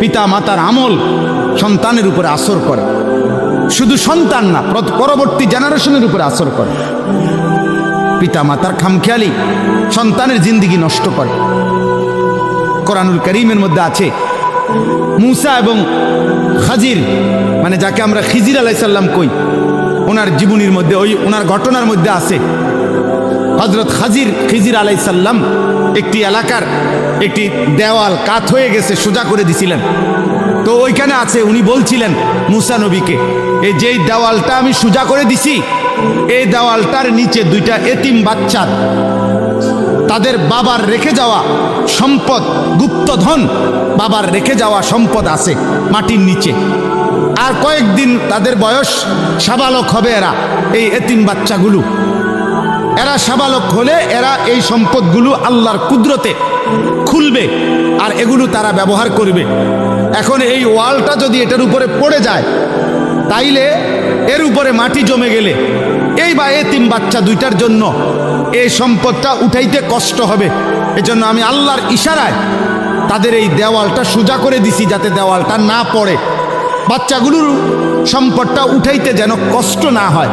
পিতা মাতার আমল সন্তানের উপরে আসর করে, শুধু সন্তান না, পরবর্তী জেনারেশনের উপরে আসর করে। পিতা মাতার খামখেয়ালি সন্তানের জিন্দেগি নষ্ট করে। কোরআনুল কারীমের মধ্যে আছে মূসা এবং খাজির, মানে যাকে আমরা খিজির আলাইহিস সালাম কই, ওনার জীবনীর মধ্যে ওনার ঘটনার মধ্যে আছে হযরত খিজির আলাইহিস সালাম একটি এলাকার একটি দেওয়াল কাত হয়ে গেছে, সোজা করে দিছিলেন। তো ওইখানে আছে, উনি বলছিলেন মূসা নবীকে, এই যেই দেওয়ালটা আমি সোজা করে দিছি, এই দেওয়ালটার নিচে দুইটা এতিম বাচ্চার তাদের বাবার রেখে যাওয়া সম্পদ, গুপ্তধন, বাবার রেখে যাওয়া সম্পদ আছে মাটির নিচে। আর কয়েকদিন তাদের বয়স, সাবালক হবে এরা, এই এতিম বাচ্চাগুলো। এরা সাবালক হলে এরা এই সম্পদগুলো আল্লাহর কুদরতে খুলবে আর এগুলো তারা ব্যবহার করবে। এখন এই ওয়ালটা যদি এটার উপরে পড়ে যায়, তাইলে এর উপরে মাটি জমে গেলে এই বা এতিম বাচ্চা দুইটার জন্য এই সম্পদটা উঠাইতে কষ্ট হবে। এজন্য আমি আল্লাহর ইশারায় তাদের এই দেওয়ালটা সোজা করে দিছি, যাতে দেওয়ালটা না পড়ে, বাচ্চাগুলোর সম্পদটা উঠাইতে যেন কষ্ট না হয়।